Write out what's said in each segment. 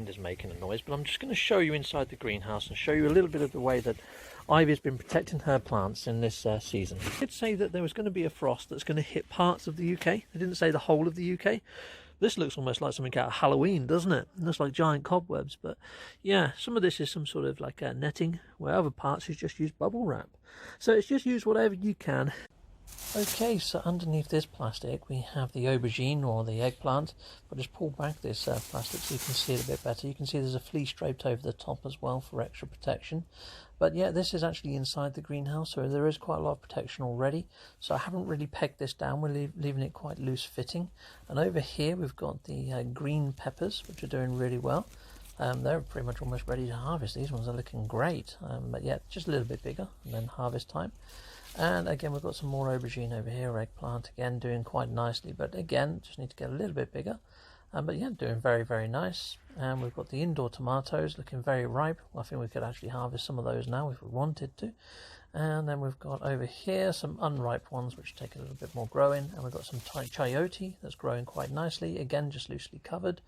wind is making a noise, but I'm just going to show you inside the greenhouse and show you a little bit of the way that Ivy's been protecting her plants in this season. I did say that there was going to be a frost that's going to hit parts of the UK. I didn't say the whole of the UK. This looks almost like something out of Halloween, doesn't it? It looks like giant cobwebs, but yeah, some of this is some sort of like netting, where other parts is just used bubble wrap. So it's just use whatever you can. Okay, so underneath this plastic we have the aubergine or the eggplant. I'll just pull back this plastic so you can see it a bit better. You can see there's a fleece draped over the top as well for extra protection. But yeah, this is actually inside the greenhouse, so there is quite a lot of protection already. So I haven't really pegged this down, we're leaving it quite loose fitting. And over here we've got the green peppers, which are doing really well. They're pretty much almost ready to harvest. These ones are looking great, but yeah, just a little bit bigger and then harvest time. And again, we've got some more aubergine over here, eggplant, again doing quite nicely, but again, just need to get a little bit bigger. But yeah, doing very, very nice. And we've got the indoor tomatoes looking very ripe. I think we could actually harvest some of those now if we wanted to. And then we've got over here some unripe ones which take a little bit more growing. And we've got some chayote that's growing quite nicely, again just loosely covered.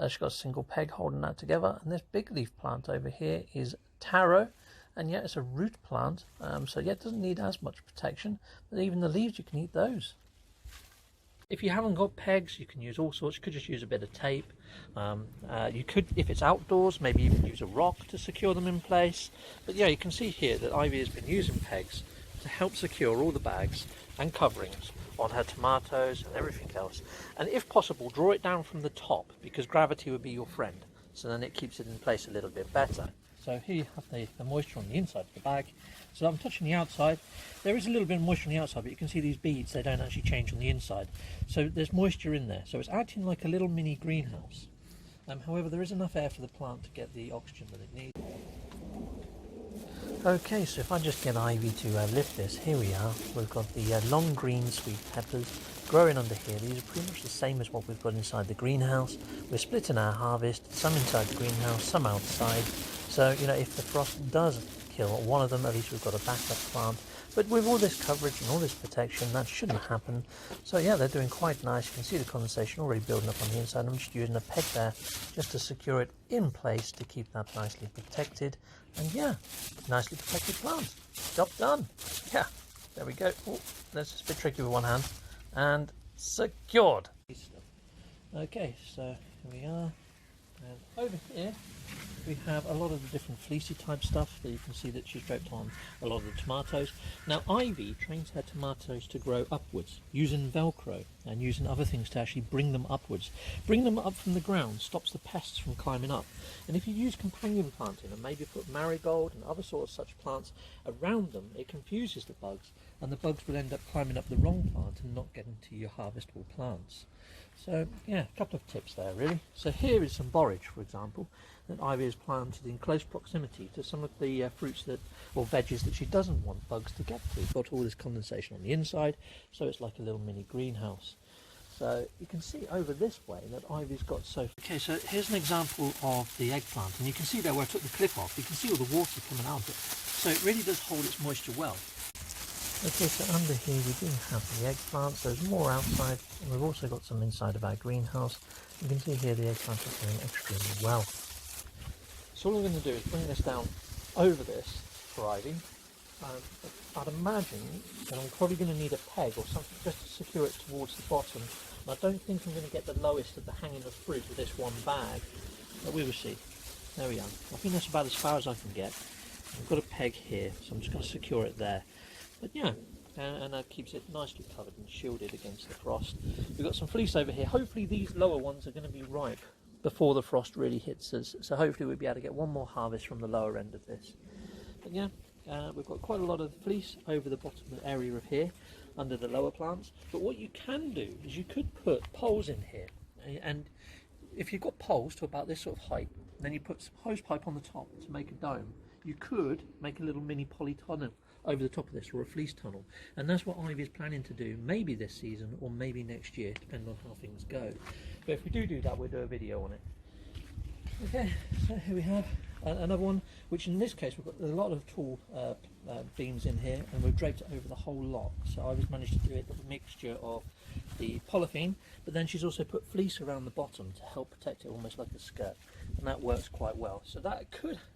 She's got a single peg holding that together. And this big leaf plant over here is taro. And yeah, it's a root plant, so yeah, it doesn't need as much protection, but even the leaves, you can eat those. If you haven't got pegs, you can use all sorts. You could just use a bit of tape. You could, if it's outdoors, maybe even use a rock to secure them in place. But yeah, you can see here that Ivy has been using pegs to help secure all the bags and coverings on her tomatoes and everything else. And if possible, draw it down from the top, because gravity would be your friend. So then it keeps it in place a little bit better. So here you have the moisture on the inside of the bag. So I'm touching the outside. There is a little bit of moisture on the outside, but you can see these beads, they don't actually change on the inside. So there's moisture in there. So it's acting like a little mini greenhouse. However, there is enough air for the plant to get the oxygen that it needs. Okay, so if I just get Ivy to lift this, here we are. We've got the long green sweet peppers growing under here. These are pretty much the same as what we've got inside the greenhouse. We're splitting our harvest, some inside the greenhouse, some outside. So, you know, if the frost does kill one of them, at least we've got a backup plant. But with all this coverage and all this protection, that shouldn't happen. So yeah, they're doing quite nice. You can see the condensation already building up on the inside. I'm just using a peg there just to secure it in place to keep that nicely protected. And yeah, nicely protected plant. Job done. Yeah, there we go. Oh, that's just a bit tricky with one hand. And secured. Okay, so here we are. And over here we have a lot of the different fleecy type stuff that you can see that she's draped on a lot of the tomatoes. Now Ivy trains her tomatoes to grow upwards using Velcro and using other things to actually bring them upwards. Bring them up from the ground stops the pests from climbing up. And if you use companion planting and maybe put marigold and other sorts of such plants around them, it confuses the bugs and the bugs will end up climbing up the wrong plant and not getting to your harvestable plants. So yeah, a couple of tips there really. So here is some borage, for example, that Ivy has planted in close proximity to some of the fruits that, or veggies that she doesn't want bugs to get to. Got all this condensation on the inside, so it's like a little mini greenhouse. So you can see over this way that Ivy's got so... Okay, so here's an example of the eggplant, and you can see there where I took the clip off, you can see all the water coming out of it. So it really does hold its moisture well. Okay, so under here we do have the eggplant, so there's more outside, and we've also got some inside of our greenhouse. You can see here the eggplant is doing extremely well. So all I'm going to do is bring this down over this for Ivy. I'd imagine that I'm probably going to need a peg or something just to secure it towards the bottom. And I don't think I'm going to get the lowest of the hanging of fruit with this one bag, but we will see. There we are. I think that's about as far as I can get. I've got a peg here, so I'm just going to secure it there. But yeah, and that keeps it nicely covered and shielded against the frost. We've got some fleece over here. Hopefully these lower ones are going to be ripe before the frost really hits us. So hopefully we'll be able to get one more harvest from the lower end of this. But yeah, we've got quite a lot of fleece over the bottom area of here under the lower plants. But what you can do is you could put poles in here. And if you've got poles to about this sort of height, then you put some hose pipe on the top to make a dome. You could make a little mini polytunnel over the top of this, or a fleece tunnel, and that's what Ivy is planning to do, maybe this season or maybe next year, depending on how things go. But if we do that, we'll do a video on it. Okay, so here we have another one, which in this case we've got a lot of tall beams in here, and we've draped it over the whole lot. So I was managed to do it with a mixture of the polythene, but then she's also put fleece around the bottom to help protect it almost like a skirt, and that works quite well. So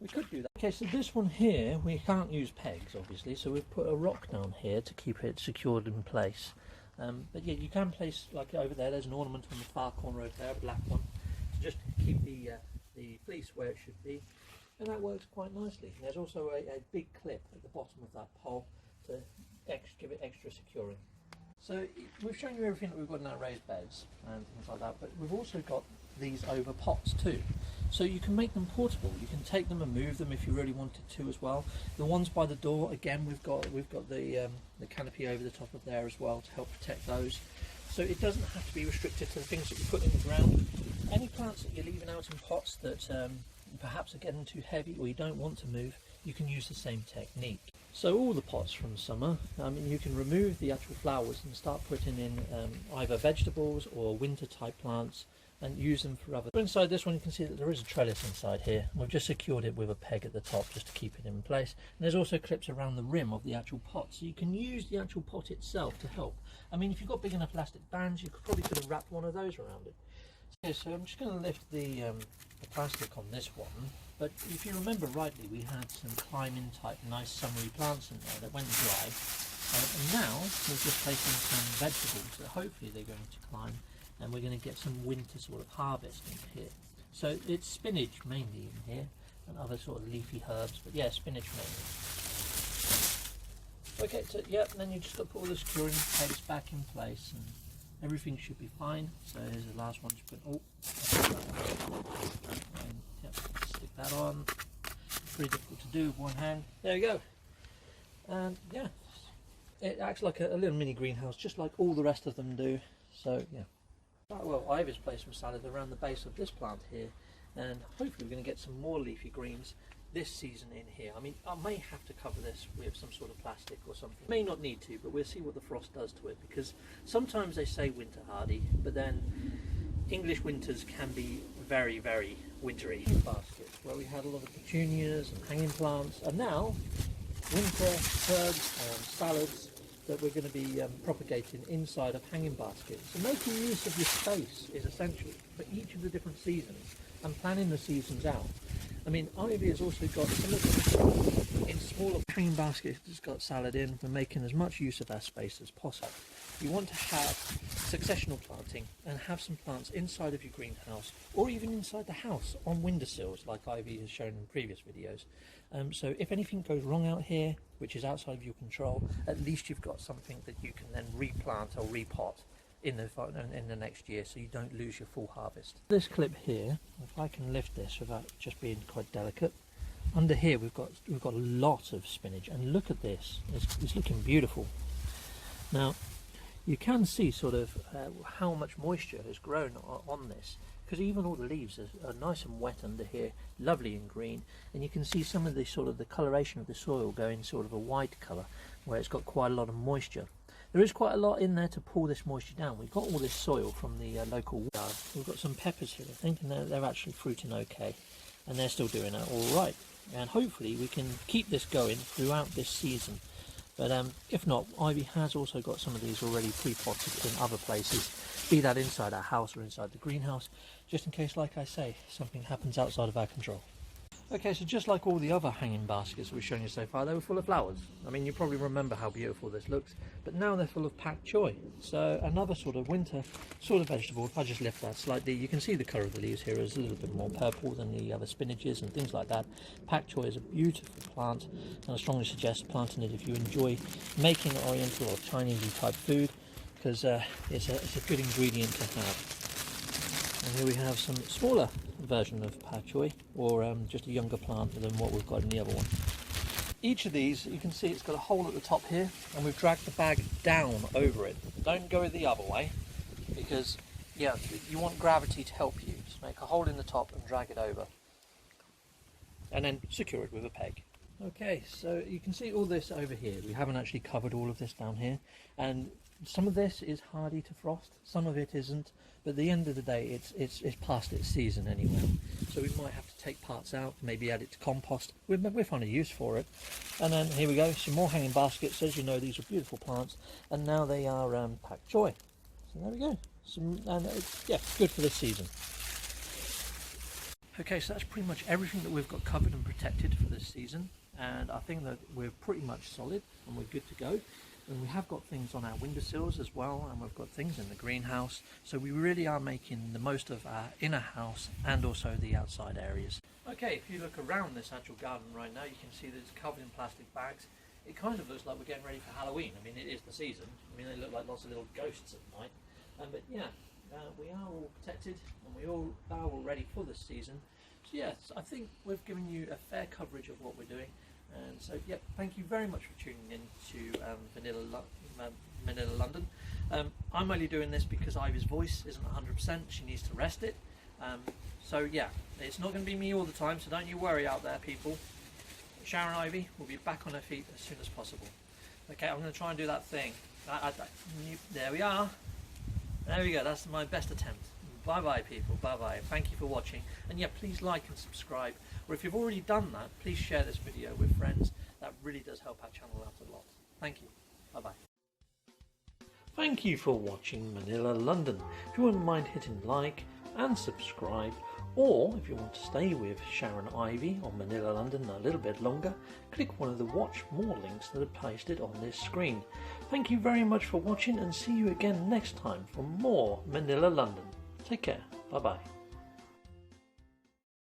we could do that. Okay, so this one here, we can't use pegs obviously, so we've put a rock down here to keep it secured in place. But yeah, you can place, like over there's an ornament on the far corner over there, a black one, to just keep the fleece where it should be, and that works quite nicely. And there's also a big clip at the bottom of that pole to give it extra securing. So we've shown you everything that we've got in our raised beds and things like that, but we've also got these over pots too. So you can make them portable. You can take them and move them if you really wanted to as well. The ones by the door, again, we've got the canopy over the top of there as well to help protect those. So it doesn't have to be restricted to the things that you put in the ground. Any plants that you're leaving out in pots that perhaps are getting too heavy or you don't want to move, you can use the same technique. So all the pots from summer, you can remove the actual flowers and start putting in either vegetables or winter type plants and use them for other. Inside this one you can see that there is a trellis inside here. We've just secured it with a peg at the top just to keep it in place. And there's also clips around the rim of the actual pot, so you can use the actual pot itself to help. If you've got big enough elastic bands, you could have wrapped one of those around it. So I'm just going to lift the plastic on this one, but if you remember rightly, we had some climb-in type nice summery plants in there that went dry, and now we're just placing some vegetables that hopefully they're going to climb, and we're going to get some winter sort of harvest in here. So it's spinach mainly in here, and other sort of leafy herbs, but yeah, spinach mainly. Okay, so yeah, then you just got to put all the securing pegs back in place, and everything should be fine. So here's the last one. Just put, and, yep, stick that on. Pretty difficult to do with one hand. There you go. And yeah, it acts like a little mini greenhouse, just like all the rest of them do. So yeah. Right, well, Ivy's placed some salad around the base of this plant here, and hopefully we're going to get some more leafy greens this season in here. I may have to cover this with some sort of plastic or something. May not need to, but we'll see what the frost does to it, because sometimes they say winter hardy, but then English winters can be very, very wintry. Baskets where we had a lot of petunias and hanging plants, and now winter herbs and salads that we're going to be propagating inside of hanging baskets. So making use of your space is essential for each of the different seasons and planning the seasons out. Ivy has also got some of them in smaller hanging baskets that's got salad in. We're making as much use of our space as possible. You want to have successional planting and have some plants inside of your greenhouse, or even inside the house on windowsills like Ivy has shown in previous videos. So if anything goes wrong out here, which is outside of your control, at least you've got something that you can then replant or repot in the next year, so you don't lose your full harvest. This clip here, if I can lift this without just being quite delicate, under here we've got a lot of spinach, and look at this, it's looking beautiful. Now you can see sort of how much moisture has grown on this, because even all the leaves are nice and wet under here, lovely and green, and you can see some of the sort of the coloration of the soil going sort of a white colour where it's got quite a lot of moisture. There is quite a lot in there to pull this moisture down. We've got all this soil from the local yard. We've got some peppers here, I think, and they're actually fruiting okay, and they're still doing that all right. And hopefully we can keep this going throughout this season. But if not, Ivy has also got some of these already pre-potted in other places, be that inside our house or inside the greenhouse, just in case, like I say, something happens outside of our control. Okay, so just like all the other hanging baskets we've shown you so far, they were full of flowers. You probably remember how beautiful this looks, but now they're full of Pakchoi. So another sort of winter sort of vegetable. If I just lift that slightly, you can see the colour of the leaves here is a little bit more purple than the other spinaches and things like that. Pakchoi is a beautiful plant, and I strongly suggest planting it if you enjoy making oriental or Chinese type food, because it's a good ingredient to have. And here we have some smaller version of Pakchoi, or just a younger plant than what we've got in the other one. Each of these, you can see it's got a hole at the top here, and we've dragged the bag down over it. Don't go the other way, because yeah, you want gravity to help you. Just make a hole in the top and drag it over, and then secure it with a peg. Okay, so you can see all this over here. We haven't actually covered all of this down here, and some of this is hardy to frost, some of it isn't, but at the end of the day it's past its season anyway. So we might have to take parts out, maybe add it to compost. We'll find a use for it. And then here we go, some more hanging baskets. As you know, these are beautiful plants, and now they are Pakchoi. So there we go. And it's, yeah, good for this season. Okay, so that's pretty much everything that we've got covered and protected for this season, and I think that we're pretty much solid and we're good to go. And we have got things on our windowsills as well, and we've got things in the greenhouse, so we really are making the most of our inner house and also the outside areas. Okay, if you look around this actual garden right now, you can see that it's covered in plastic bags. It kind of looks like we're getting ready for Halloween. I mean, it is the season. I mean, they look like lots of little ghosts at night. But yeah, we are all protected and we all are all ready for this season. So yes, I think we've given you a fair coverage of what we're doing. And so, yeah, thank you very much for tuning in to Manila London. I'm only doing this because Ivy's voice isn't 100%. She needs to rest it. So yeah, it's not going to be me all the time, so don't you worry out there, people. Sharon Ivy will be back on her feet as soon as possible. Okay, I'm going to try and do that thing. There we are. There we go, that's my best attempt. Bye bye people, bye bye. Thank you for watching. And yeah, please like and subscribe. Or if you've already done that, please share this video with friends. That really does help our channel out a lot. Thank you. Bye bye. Thank you for watching Manila London. If you wouldn't mind hitting like and subscribe, or if you want to stay with Sharon Ivy on Manila London a little bit longer, click one of the watch more links that are pasted on this screen. Thank you very much for watching, and see you again next time for more Manila London. Take care. Bye bye.